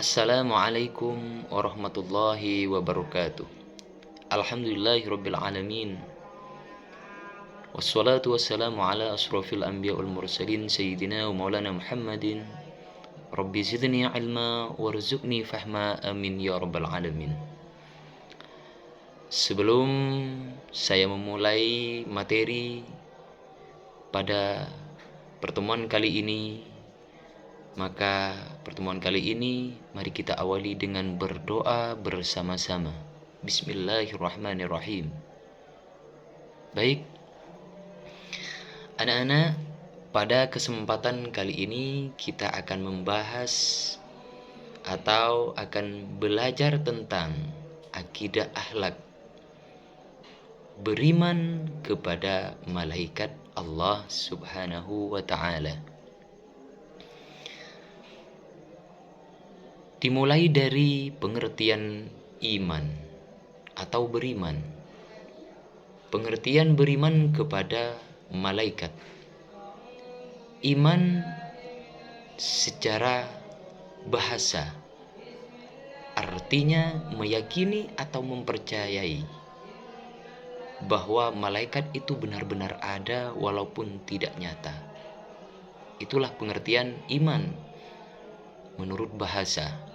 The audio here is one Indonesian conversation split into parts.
Assalamualaikum warahmatullahi wabarakatuh. Alhamdulillahirabbil alamin. Wassalatu wassalamu ala asrofil anbiya wal mursalin sayyidina wa maulana Muhammadin. Rabbi zidni ilma warzuqni fahma, amin ya rabbal alamin. Sebelum saya memulai materi pada pertemuan kali ini, maka pertemuan kali ini mari kita awali dengan berdoa bersama-sama. Bismillahirrahmanirrahim. Baik, anak-anak, pada kesempatan kali ini kita akan membahas atau akan belajar tentang akidah akhlak beriman kepada malaikat Allah Subhanahu wa ta'ala. Dimulai dari pengertian iman atau beriman. Pengertian beriman kepada malaikat. Iman secara bahasa artinya meyakini atau mempercayai bahwa malaikat itu benar-benar ada walaupun tidak nyata. Itulah pengertian iman menurut bahasa.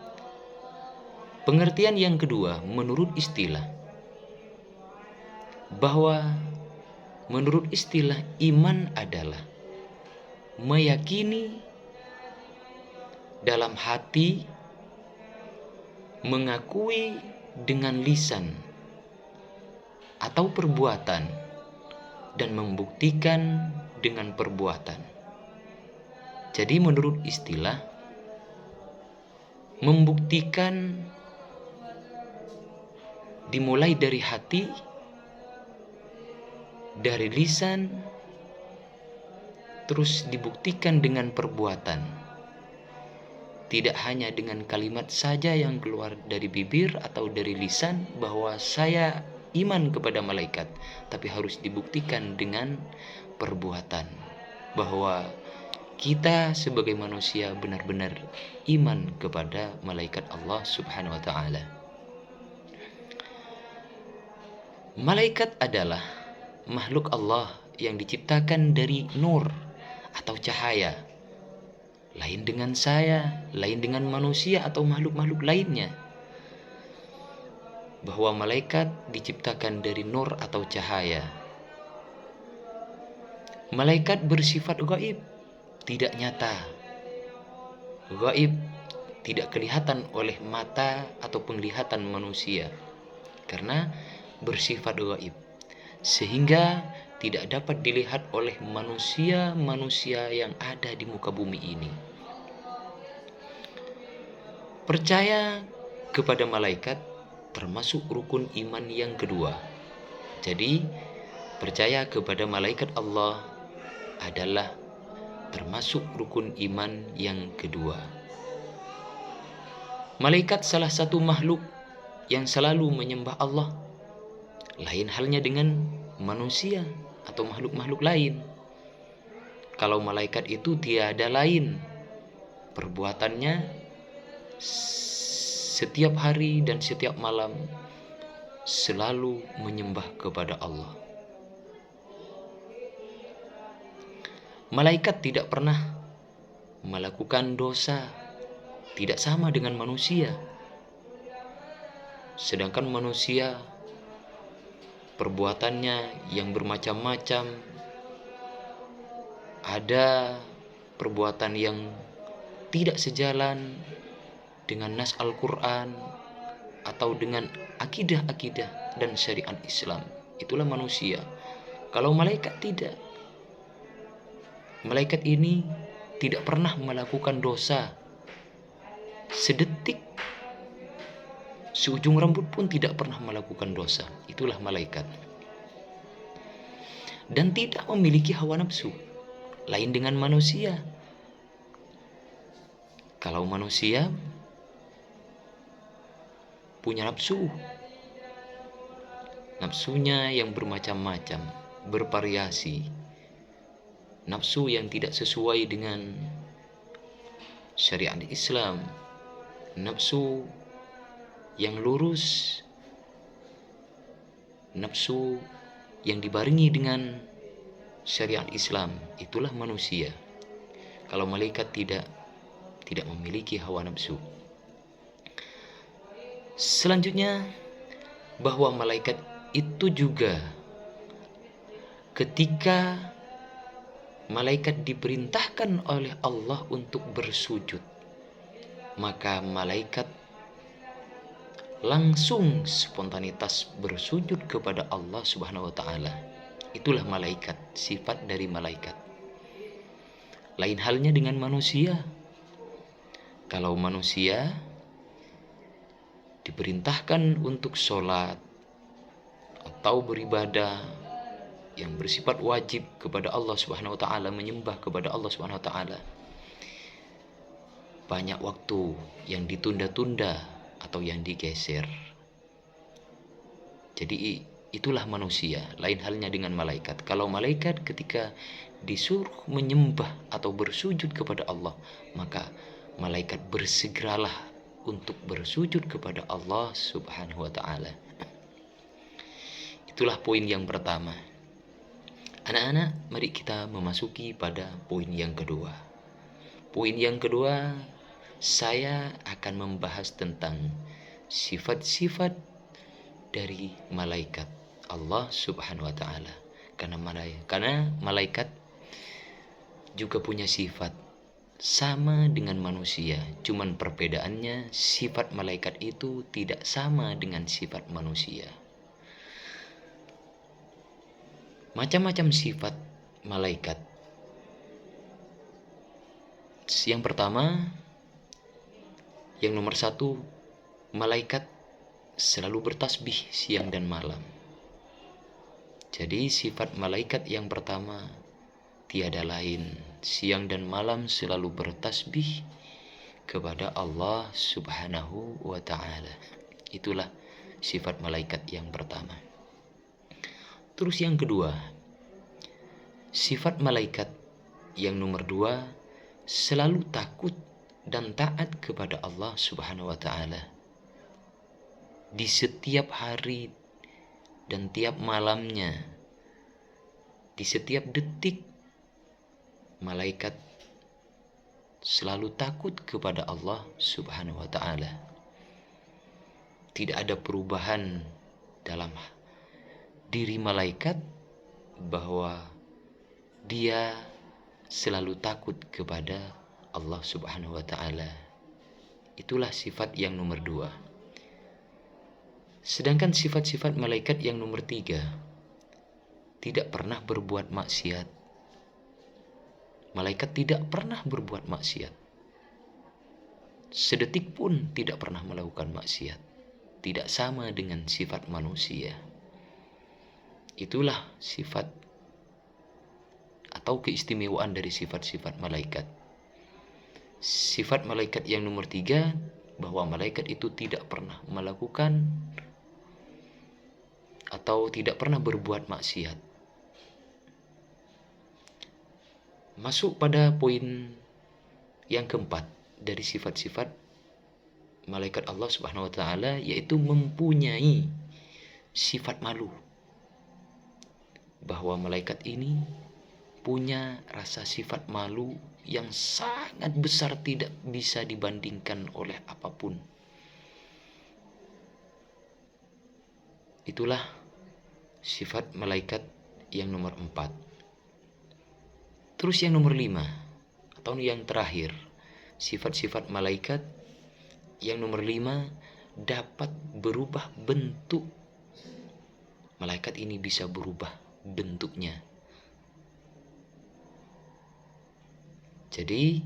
Pengertian yang kedua menurut istilah, bahwa menurut istilah iman adalah meyakini dalam hati, mengakui dengan lisan atau perbuatan, dan membuktikan dengan perbuatan. Jadi menurut istilah, membuktikan dimulai dari hati, dari lisan, terus dibuktikan dengan perbuatan. Tidak hanya dengan kalimat saja yang keluar dari bibir atau dari lisan bahwa saya iman kepada malaikat, tapi harus dibuktikan dengan perbuatan bahwa kita sebagai manusia benar-benar iman kepada malaikat Allah Subhanahu wa ta'ala. Malaikat adalah makhluk Allah yang diciptakan dari nur atau cahaya. Lain dengan saya, lain dengan manusia atau makhluk-makhluk lainnya. Bahwa malaikat diciptakan dari nur atau cahaya. Malaikat bersifat gaib, tidak nyata. Gaib, tidak kelihatan oleh mata atau penglihatan manusia, karena bersifat gaib, sehingga tidak dapat dilihat oleh manusia-manusia yang ada di muka bumi ini. Percaya kepada malaikat termasuk rukun iman yang kedua. Jadi, percaya kepada malaikat Allah adalah termasuk rukun iman yang kedua. Malaikat salah satu makhluk yang selalu menyembah Allah. Lain halnya dengan manusia atau makhluk-makhluk lain. Kalau malaikat itu tiada lain, perbuatannya setiap hari dan setiap malam selalu menyembah kepada Allah. Malaikat tidak pernah melakukan dosa, tidak sama dengan manusia. Sedangkan manusia perbuatannya yang bermacam-macam. Ada perbuatan yang tidak sejalan dengan nas Al-Quran atau dengan akidah-akidah dan syariat Islam. Itulah manusia. Kalau malaikat tidak. Malaikat ini tidak pernah melakukan dosa. Sedetik, seujung rambut pun tidak pernah melakukan dosa. Itulah malaikat. Dan tidak memiliki hawa nafsu. Lain dengan manusia. Kalau manusia punya nafsu. Nafsunya yang bermacam-macam, bervariasi. Nafsu yang tidak sesuai dengan syariat Islam. nafsu yang lurus, nafsu yang dibarengi dengan syariat Islam, itulah manusia. Kalau malaikat tidak memiliki hawa nafsu. Selanjutnya, bahwa malaikat itu juga ketika malaikat diperintahkan oleh Allah untuk bersujud, maka malaikat langsung spontanitas bersujud kepada Allah Subhanahu wa taala. Itulah malaikat, sifat dari malaikat. Lain halnya dengan manusia. Kalau manusia diperintahkan untuk sholat atau beribadah yang bersifat wajib kepada Allah Subhanahu wa taala, menyembah kepada Allah Subhanahu wa taala, banyak waktu yang ditunda-tunda atau yang digeser. Jadi itulah manusia, lain halnya dengan malaikat. Kalau malaikat ketika disuruh menyembah atau bersujud kepada Allah, maka malaikat bersegeralah untuk bersujud kepada Allah Subhanahu wa taala. Itulah poin yang pertama. Anak-anak, mari kita memasuki pada poin yang kedua. Poin yang kedua, saya akan membahas tentang sifat-sifat dari malaikat Allah Subhanahu wa taala. Karena malaikat juga punya sifat sama dengan manusia, cuman perbedaannya sifat malaikat itu tidak sama dengan sifat manusia. Macam-macam sifat malaikat. Yang pertama, yang nomor satu, malaikat selalu bertasbih siang dan malam. Jadi sifat malaikat yang pertama tiada lain, siang dan malam selalu bertasbih kepada Allah Subhanahu wa taala. Itulah sifat malaikat yang pertama. Terus yang kedua, sifat malaikat yang nomor dua, selalu takut dan taat kepada Allah Subhanahu wa taala. Di setiap hari dan tiap malamnya, di setiap detik, malaikat selalu takut kepada Allah Subhanahu wa taala. Tidak ada perubahan dalam diri malaikat bahwa dia selalu takut kepada Allah Subhanahu wa taala. Itulah sifat yang nomor dua. Sedangkan sifat-sifat malaikat yang nomor tiga, tidak pernah berbuat maksiat. Malaikat tidak pernah berbuat maksiat. Sedetik pun tidak pernah melakukan maksiat. Tidak sama dengan sifat manusia. Itulah sifat atau keistimewaan dari sifat-sifat malaikat. Sifat malaikat yang nomor tiga, bahwa malaikat itu tidak pernah melakukan atau tidak pernah berbuat maksiat. Masuk pada poin yang keempat dari sifat-sifat malaikat Allah Subhanahu wa taala, yaitu mempunyai sifat malu. Bahwa malaikat ini punya rasa sifat malu yang sangat besar, tidak bisa dibandingkan oleh apapun. Itulah sifat malaikat yang nomor 4. Terus yang nomor 5 atau yang terakhir, sifat-sifat malaikat yang nomor 5, dapat berubah bentuk. Malaikat ini bisa berubah bentuknya. Jadi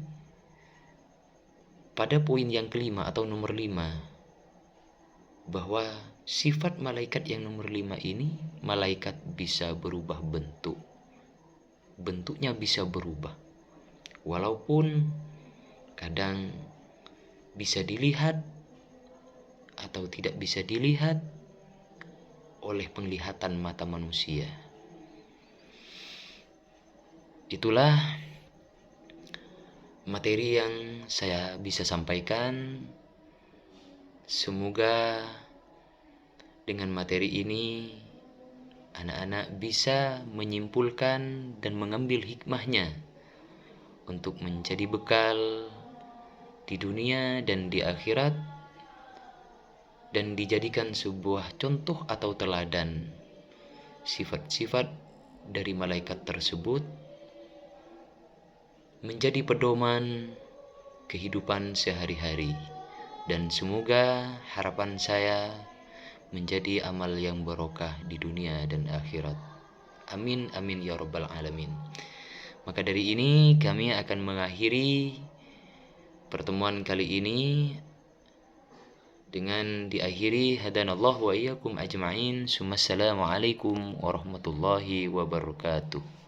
pada poin yang kelima atau nomor 5, bahwa sifat malaikat yang nomor 5 ini, malaikat bisa berubah bentuk. Bentuknya bisa berubah. Walaupun kadang bisa dilihat atau tidak bisa dilihat oleh penglihatan mata manusia. Itulah materi yang saya bisa sampaikan Semoga dengan materi ini anak-anak bisa menyimpulkan dan mengambil hikmahnya untuk menjadi bekal di dunia dan di akhirat, dan dijadikan sebuah contoh atau teladan sifat-sifat dari malaikat tersebut menjadi pedoman kehidupan sehari-hari. Dan semoga harapan saya menjadi amal yang barokah di dunia dan akhirat. Amin amin ya rabbal alamin. Maka dari ini kami akan mengakhiri pertemuan kali ini dengan diakhiri hadanallahu wa iyyakum ajma'in. Assalamualaikum warahmatullahi wabarakatuh.